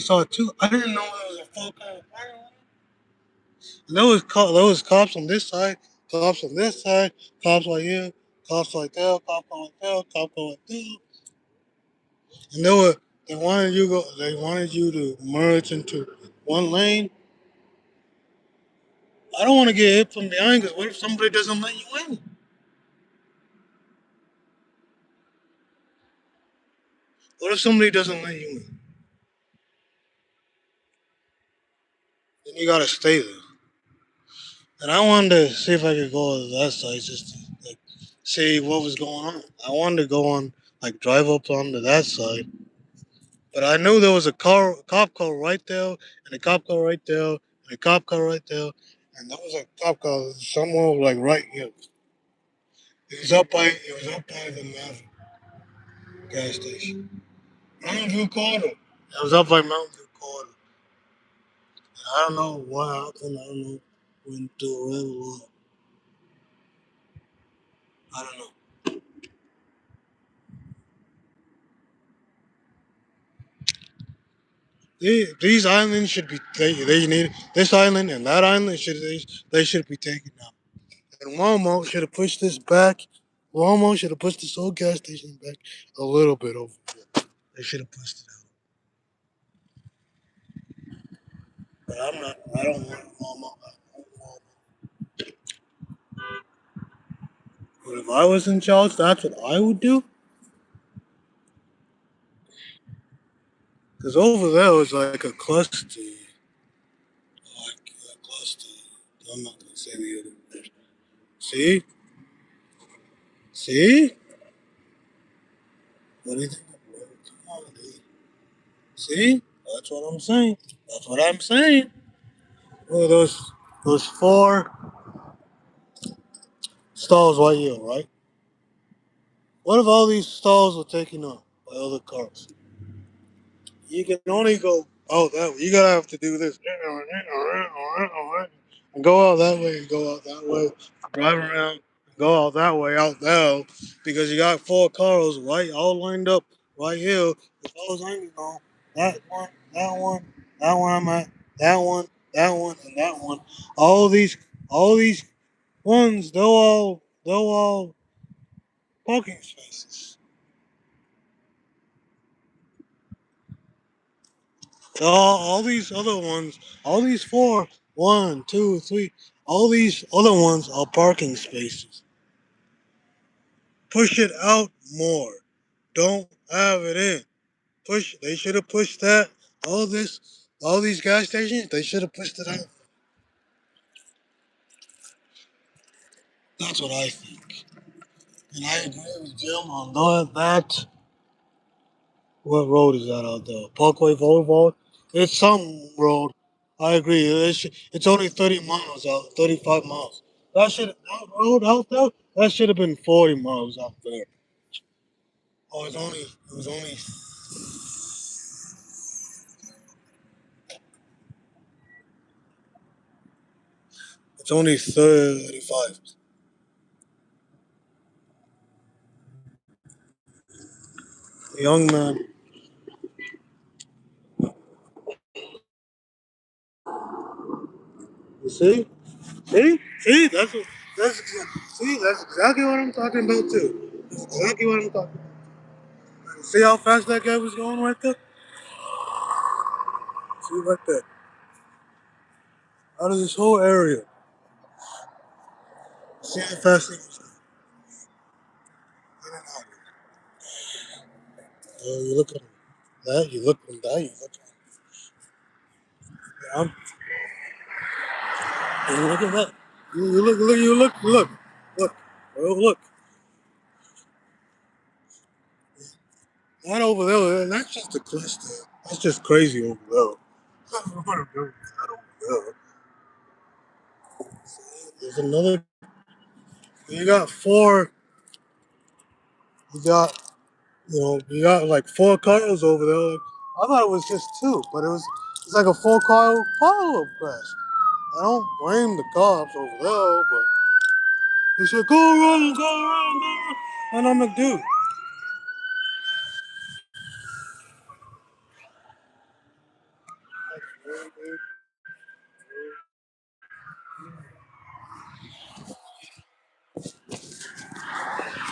saw it too. I didn't know there was a full car. There was cops on this side, cops on this side, cops right here, cops right there, cops right there, cops right there, and they wanted you to merge into one lane. I don't want to get hit from behind because what if somebody doesn't let you in? What if somebody doesn't let you in? Then you gotta stay there. And I wanted to see if I could go to that side just to like see what was going on. I wanted to go on like drive up onto that side, but I knew there was cop car right there, and a cop car right there, and a cop car right there, and there was a cop car somewhere like right here. It was up by the Maverick gas station. Mountain View Corridor. It was up by Mountain View Corridor. I don't know what happened. I don't know. Went to a red light. I don't know. These islands should be they need this island and that island they should be taken out. And Walmart should have pushed this back. Walmart should have pushed this whole gas station back a little bit over here. They should have pushed it out. But I'm not. I don't want Walmart. I want Walmart. But if I was in charge, that's what I would do. Because over there was like a cluster. Like a cluster. I'm not gonna say the other word. See, see. What do you think? Come on, dude. See? That's what I'm saying. That's what I'm saying. Look at those four stalls right here, right? What if all these stalls were taken up by other cars? You can only go out that way. You gotta have to do this. And go out that way and go out that way. Drive around and go out that way out there. Because you got four cars right all lined up right here. As far as I can go. That one, that one, that one I'm at, that one, and that one. All these ones, they're all parking spaces. All these other ones, all these four, one, two, three, all these other ones are parking spaces. Push it out more. Don't have it in. Push. They should have pushed that. All this, all these gas stations, they should have pushed it out. That's what I think. And I agree with Jim on that. What road is that out there? Parkway Boulevard? It's some road. I agree. It's only 30 miles out, 35 miles. That road out there, that should have been 40 miles out there. Oh, it's only 35. The young man, you see, that's exactly what I'm talking about too. That's exactly what I'm talking about. See how fast that guy was going right there? See right there. Out of this whole area. See how fast he was going. You look at him. That you look at that. You look at him. You look at that. Look. Oh, look. That over there. That's just a cluster. That's just crazy over there. I don't know what I'm doing with that over there. There's another. You got four. You got you got like four cars over there. I thought it was just two, but it's like a four-car follow-up crash. I don't blame the cops over there, but they said go around, go around, go around. And I'm like, dude,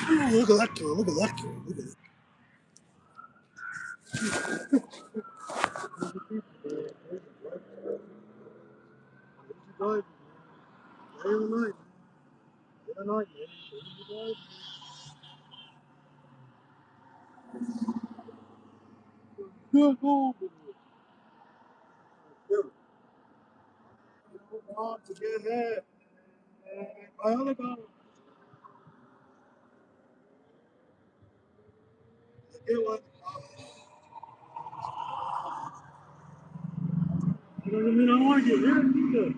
Ooh, look at that kid. Look at that kid. Look at that. Day and night. Day and night, man. Good move. Good. On to get ahead. My other guy, get what? That doesn't mean I want to get hit either.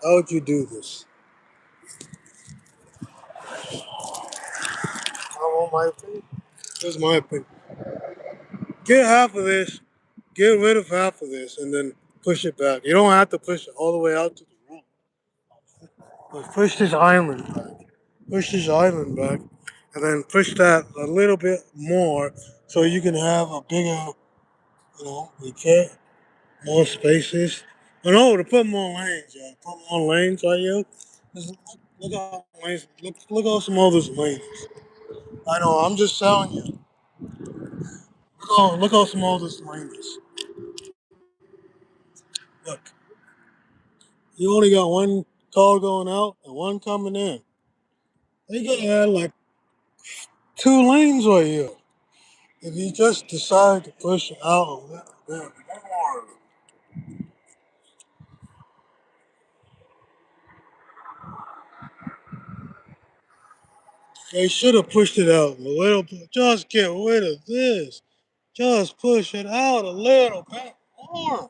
How would you do this? I want my opinion. Here's my opinion. Get half of this, get rid of half of this, and then push it back. You don't have to push it all the way out to the room. But push this island back. Push this island back, and then push that a little bit more so you can have a bigger, you can't, more spaces. No, to put more lanes, yeah. Put more lanes right here. Just look how lanes, look how small this lane is. I know, I'm just telling you. Look how small this lane is. Look, you only got one car going out and one coming in. They could add like two lanes right here. If you just decide to push it out a little bit more. They should have pushed it out a little bit. Just get rid of this. Just push it out a little bit more.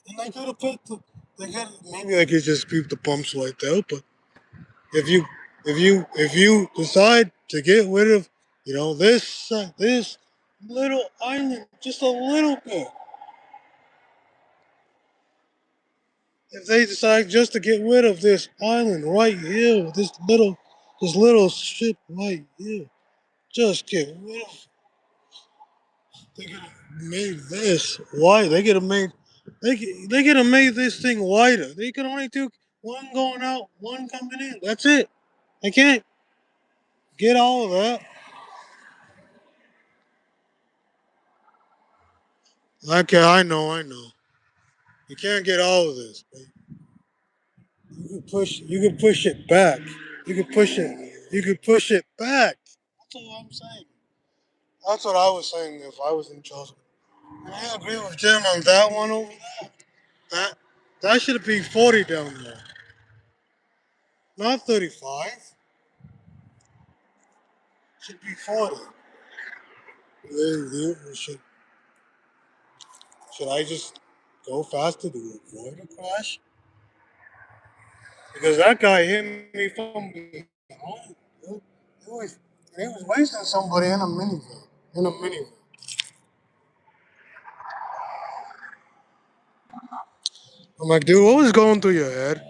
And they could have put they could maybe they could just keep the pumps right there. But if you if you decide to get rid of this little island just a little bit, if they decide just to get rid of this island right here, this little shit right here, just get rid of. They could have made this wide. They could have made this thing wider. They could only do one going out, one coming in. That's it. They can't get all of that. Okay, I know. You can't get all of this. But you can push it back. You can push it back. That's all I'm saying. That's what I was saying if I was in charge. And I agree with Jim on that one over there. That that should be 40 down there. Not 35. Should be 40. Should I just go faster to avoid a crash? Because that guy hit me from behind. He was wasting somebody in a minivan. In a minivan. I'm like, dude, what was going through your head?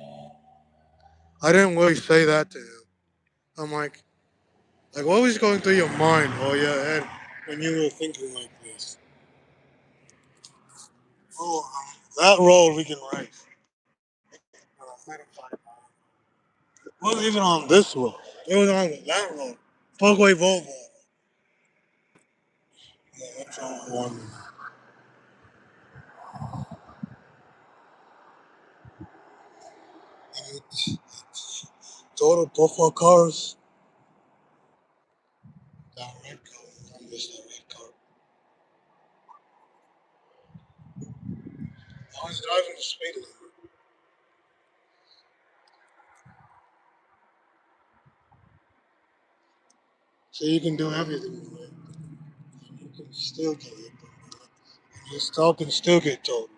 I didn't really say that to him. I'm like, Like, what was going through your mind or your head when you were thinking like this? Oh, that road we can race. It wasn't even on this road. It was on that road. Parkway Volvo. Yeah, that's all I wanted. Total both our cars. That red car. I missed that red car. I was driving the speed limit. So you can do everything, right? You can still get hit. You still can still get told.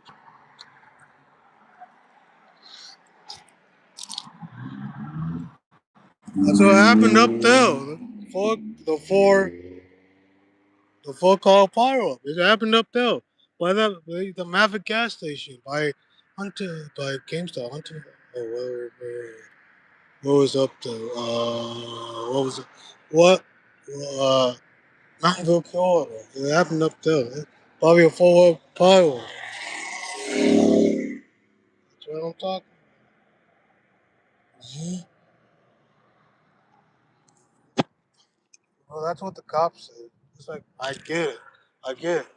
That's what happened up there. Four, the four, the four car pyro. It happened up there by the Maverick gas station by Hunter by GameStop. Hunter. Oh, what was up there? What was it? What? Uh, Mountainville Corridor. It happened up there. Probably a four-wheel pyro. That's what I'm talking. Mhm. Well, that's what the cops said. It's like I get it. I get it.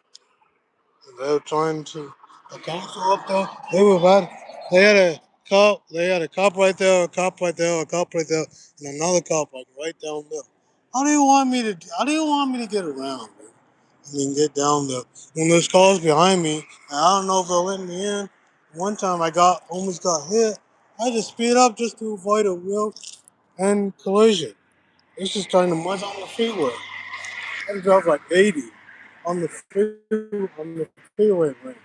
They were trying to the council up there. They were about. They had a cop. They had a cop right there, a cop right there, a cop right there, and another cop like right down there. How do you want me to? How do you want me to get around, man? I mean, get down there. When there's cars behind me, and I don't know if they'll let me in. One time I got almost got hit. I had to speed up just to avoid a real end collision. It's just trying to munch on the freeway. I had to drive like 80 on the freeway lane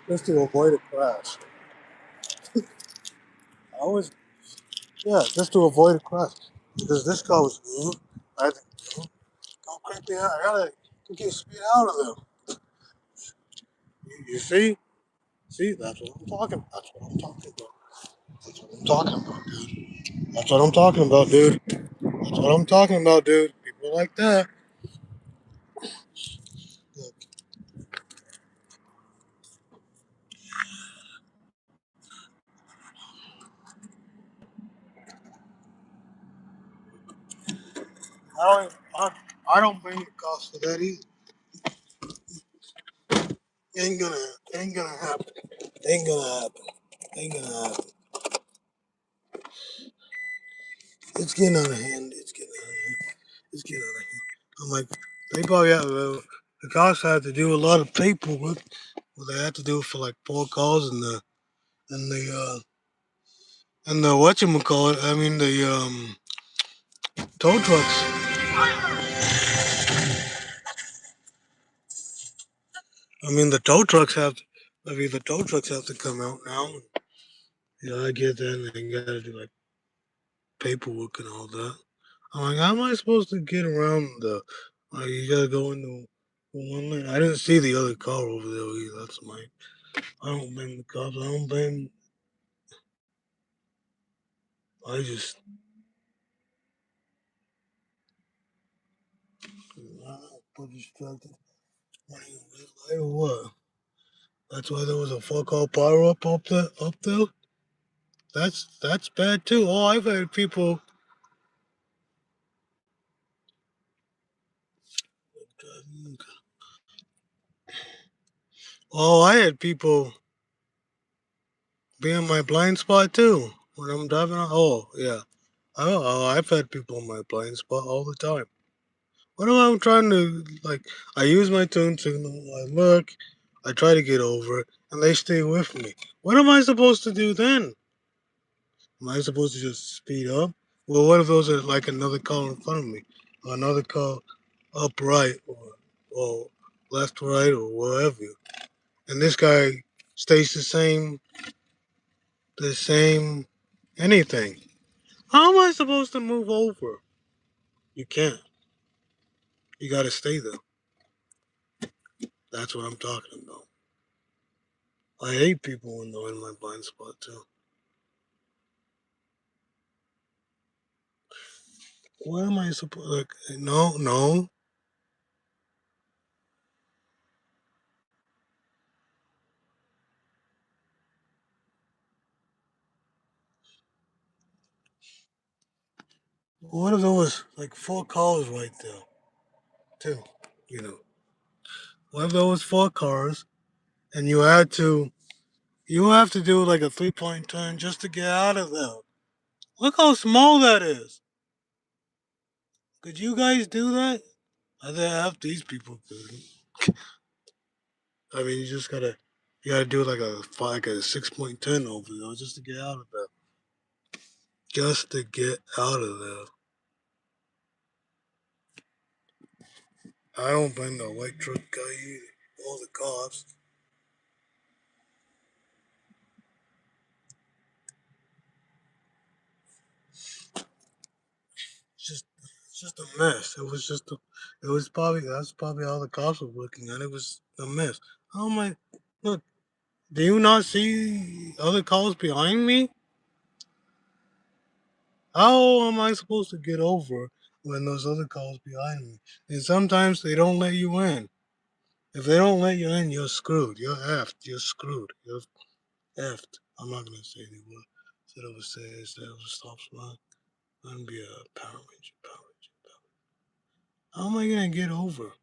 just to avoid a crash. I always, yeah, just to avoid a crash because this car was. I had to go quickly. I gotta get speed out of there. You see, that's what I'm talking. That's what I'm talking about. That's what I'm talking about, dude. That's what I'm talking about, dude. That's what I'm talking about, dude. People like that. Look, I don't blame the cops for that either. Ain't gonna happen. Ain't gonna happen. Ain't gonna happen. It's getting out of hand. It's getting out of hand. It's getting out of hand. I'm like, they probably have, the cops had to do a lot of paperwork. Well, they had to do it for like four calls and the whatchamacallit, I mean the tow trucks. I mean the tow trucks have to, I mean the tow trucks have to come out now. You know, I get that and they gotta do like paperwork and all that. I'm like, how am I supposed to get around the you gotta go into one lane. I didn't see the other car over there either. That's my I don't blame the cops. I don't blame I just I don't know, put distracted. What are you red light or what? That's why there was a fuck all power up there. That's bad too. Oh, I've had people. Oh, I had people be in my blind spot too when I'm driving. Oh, yeah. I've had people in my blind spot all the time. What am I trying to like? I use my turn signal. I look. I try to get over it, and they stay with me. What am I supposed to do then? Am I supposed to just speed up? Well, what if those are like another car in front of me, or another car up right, or left right, or wherever, and this guy stays the same anything? How am I supposed to move over? You can't. You got to stay there. That's what I'm talking about. I hate people when they're in my blind spot too. What am I supposed? Like, no, no. What if there was like four cars right there, too? You know, what if there was four cars and you have to do like a 3 point turn just to get out of there. Look how small that is. Could you guys do that? I think half these people could. I mean, you gotta do like a 6 point turn over there just to get out of there. Just to get out of there. I don't blame the white truck guy either. All the cops. It's just, it's just a mess. It was probably that's probably how the cops were looking at it. It was a mess. Oh my, look! Do you not see other cars behind me? How am I supposed to get over when those other cars behind me? And sometimes they don't let you in. If they don't let you in, you're screwed. You're effed. You're screwed. You're effed. I'm not gonna say the word. Said I was saying instead of a stop sign. I'm gonna be a Power Ranger. Power Ranger. How am I gonna get over?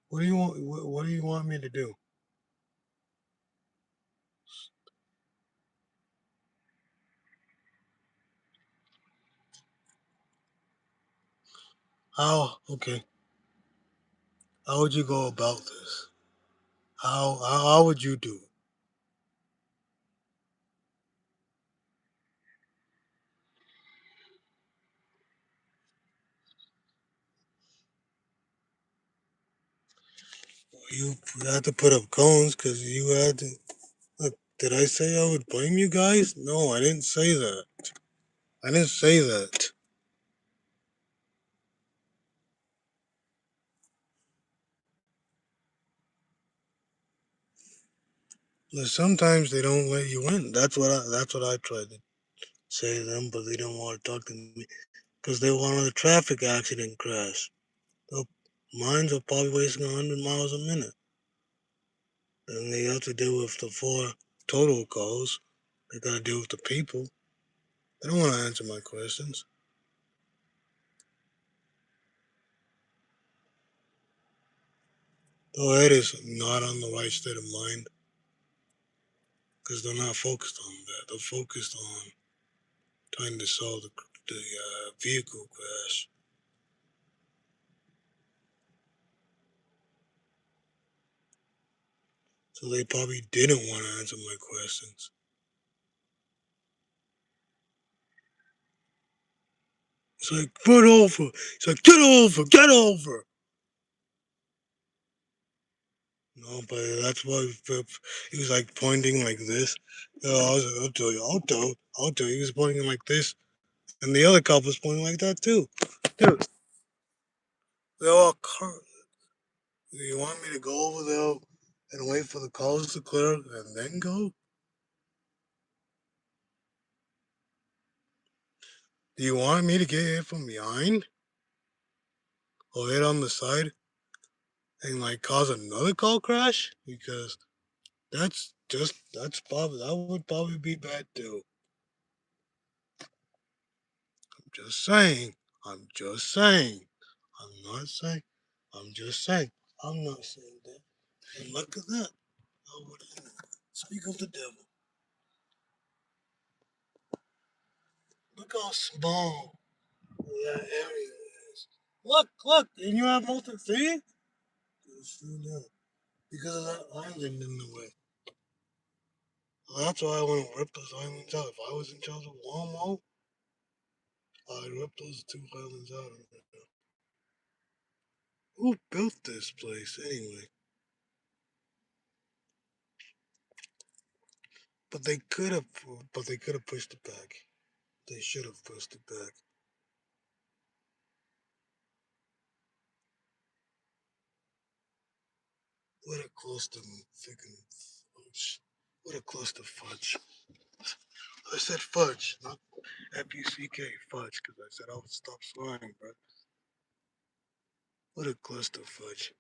What do you want? What do you want me to do? How? Okay. How would you go about this? How would you do it? You had to put up cones because you had to. Look, did I say I would blame you guys? No, I didn't say that. I didn't say that. But sometimes they don't let you in. That's what I tried to say to them, but they don't want to talk to me because they wanted a traffic accident crash. So mines are probably wasting 100 miles a minute, and they have to deal with the four total calls. They got to deal with the people. They don't want to answer my questions. Their head is not on the right state of mind because they're not focused on that. They're focused on trying to solve the vehicle crash. So they probably didn't want to answer my questions. It's like, get over. It's like, get over, get over. No, but that's why he was like pointing like this. I'll tell you, I'll tell you. He was pointing like this, and the other cop was pointing like that too. Dude, they're all car. Do you want me to go over there and wait for the cars to clear and then go? Do you want me to get hit from behind or hit on the side and like cause another car crash? Because that would probably be bad too. I'm just saying. I'm just saying. I'm not saying. I'm just saying. I'm not saying that. And look at that. Oh, what is it? Speak of the devil. Look how small that area is. Look, and you have multi see? See now. Because of that island in the way. Well, that's why I want to rip those islands out. If I was in charge of Walmart, I'd rip those two islands out. Who built this place anyway? But they could have, but they could have pushed it back. They should have pushed it back. What a cluster freaking fudge. What a cluster fudge. I said fudge, not Fuck fudge, because I said I would stop swearing, bro. What a cluster fudge.